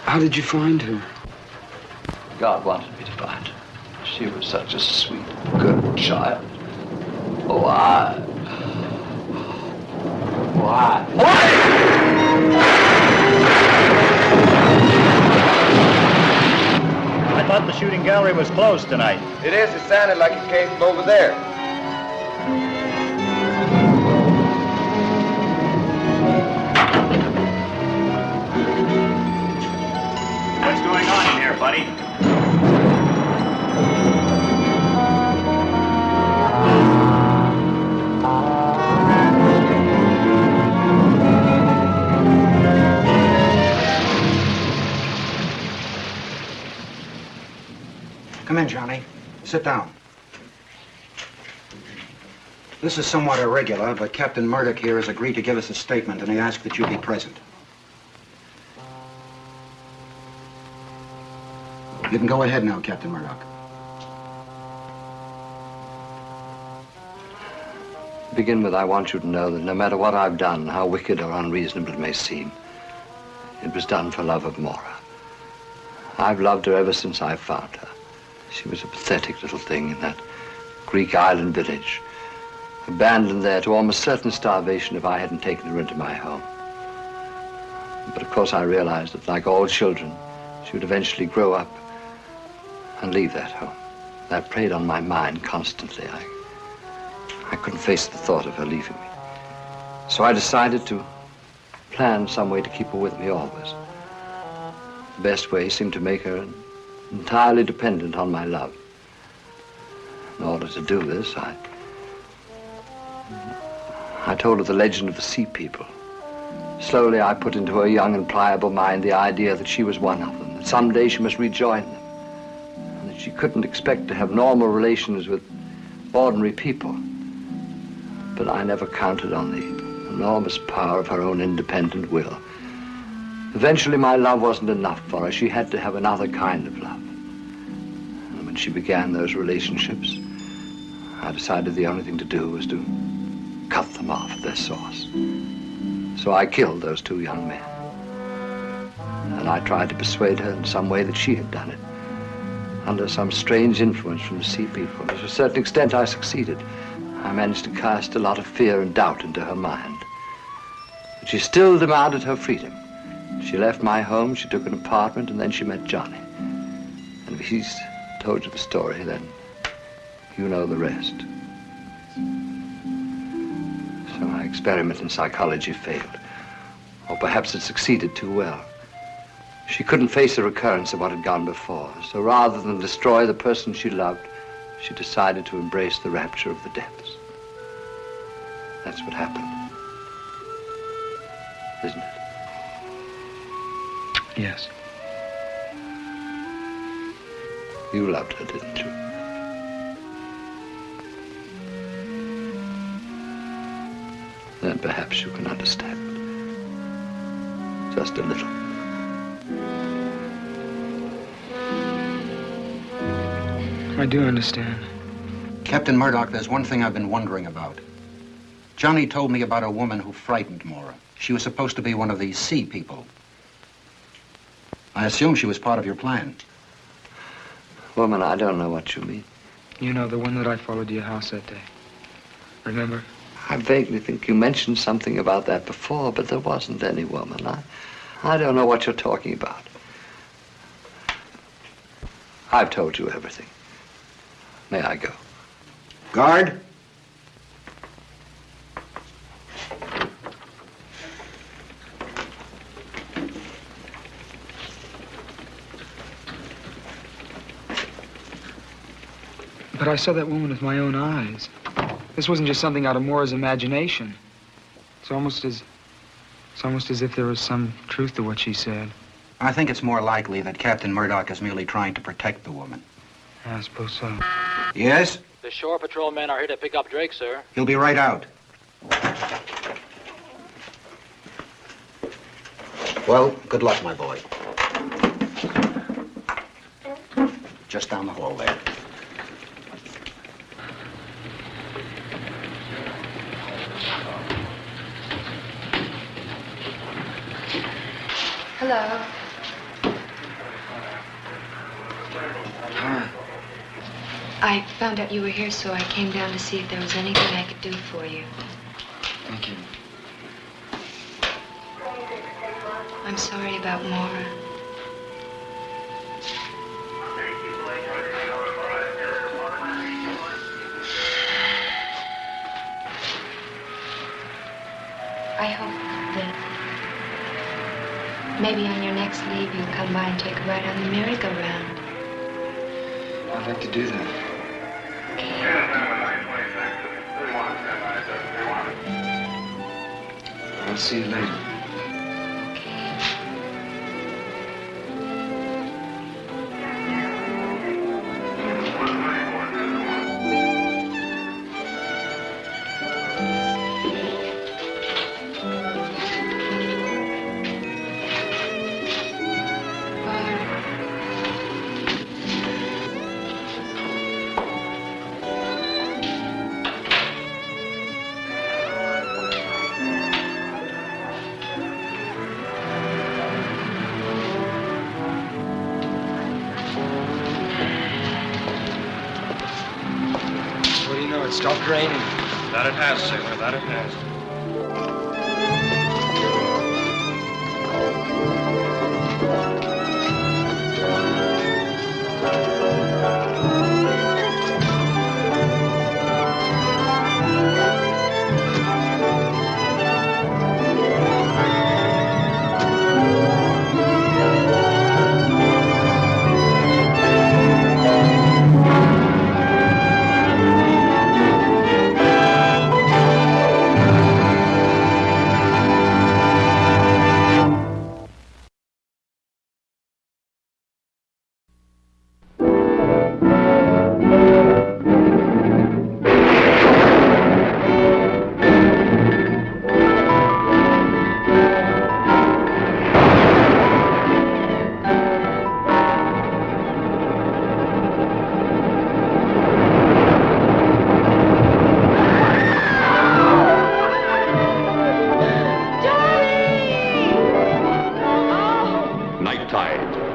How did you find her? God wanted me to find her. She was such a sweet, good child. Why? I thought the shooting gallery was closed tonight. It is. It sounded like it came from over there. What's going on in here, buddy? Come in, Johnny. Sit down. This is somewhat irregular, but Captain Murdoch here has agreed to give us a statement, and he asked that you be present. You can go ahead now, Captain Murdoch. To begin with, I want you to know that no matter what I've done, how wicked or unreasonable it may seem, it was done for love of Mora. I've loved her ever since I found her. She was a pathetic little thing in that Greek island village, abandoned there to almost certain starvation if I hadn't taken her into my home. But of course I realized that, like all children, she would eventually grow up and leave that home. That preyed on my mind constantly. I couldn't face the thought of her leaving me. So I decided to plan some way to keep her with me always. The best way seemed to make her entirely dependent on my love. In order to do this, I told her the legend of the sea people. Slowly, I put into her young and pliable mind the idea that she was one of them, that someday she must rejoin them, and that she couldn't expect to have normal relations with ordinary people. But I never counted on the enormous power of her own independent will. Eventually, my love wasn't enough for her. She had to have another kind of love. And when she began those relationships, I decided the only thing to do was to cut them off at their source. So I killed those two young men. And I tried to persuade her in some way that she had done it, under some strange influence from the sea people. To a certain extent, I succeeded. I managed to cast a lot of fear and doubt into her mind. But she still demanded her freedom. She left my home, she took an apartment, and then she met Johnny. And if he's told you the story, then you know the rest. So my experiment in psychology failed. Or perhaps it succeeded too well. She couldn't face a recurrence of what had gone before. So rather than destroy the person she loved, she decided to embrace the rapture of the depths. That's what happened. Isn't it? Yes. You loved her, didn't you? Then perhaps you can understand. Just a little. I do understand. Captain Murdoch, there's one thing I've been wondering about. Johnny told me about a woman who frightened Mora. She was supposed to be one of these sea people. I assume she was part of your plan. Woman, I don't know what you mean. You know, the one that I followed to your house that day. Remember? I vaguely think you mentioned something about that before, but there wasn't any woman. I don't know what you're talking about. I've told you everything. May I go? Guard? But I saw that woman with my own eyes. This wasn't just something out of Mora's imagination. It's almost as if there was some truth to what she said. I think it's more likely that Captain Murdoch is merely trying to protect the woman. I suppose so. Yes? The shore patrol men are here to pick up Drake, sir. He'll be right out. Well, good luck, my boy. Just down the hall there. Hello. Hi. I found out you were here, so I came down to see if there was anything I could do for you. Thank you. I'm sorry about Mora. I hope that maybe on your next leave you'll come by and take a ride on the merry-go-round. I'd like to do that. I'll see you later. draining. That it has, sailor, that it has.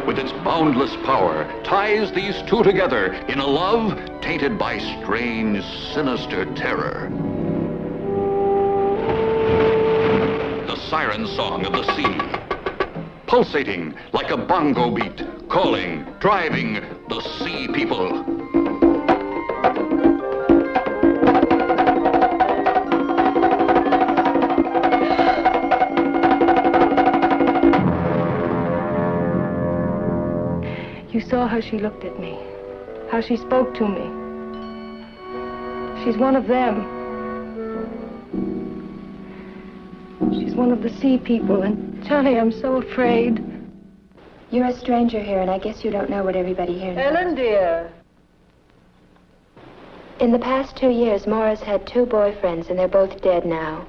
With its boundless power, ties these two together in a love tainted by strange, sinister terror. The siren song of the sea, pulsating like a bongo beat, calling, driving the sea people. You saw how she looked at me, how she spoke to me. She's one of them. She's one of the sea people, and Johnny, I'm so afraid. You're a stranger here, and I guess you don't know what everybody here knows. Ellen, dear. In the past 2 years, Maura's had 2 boyfriends, and they're both dead now.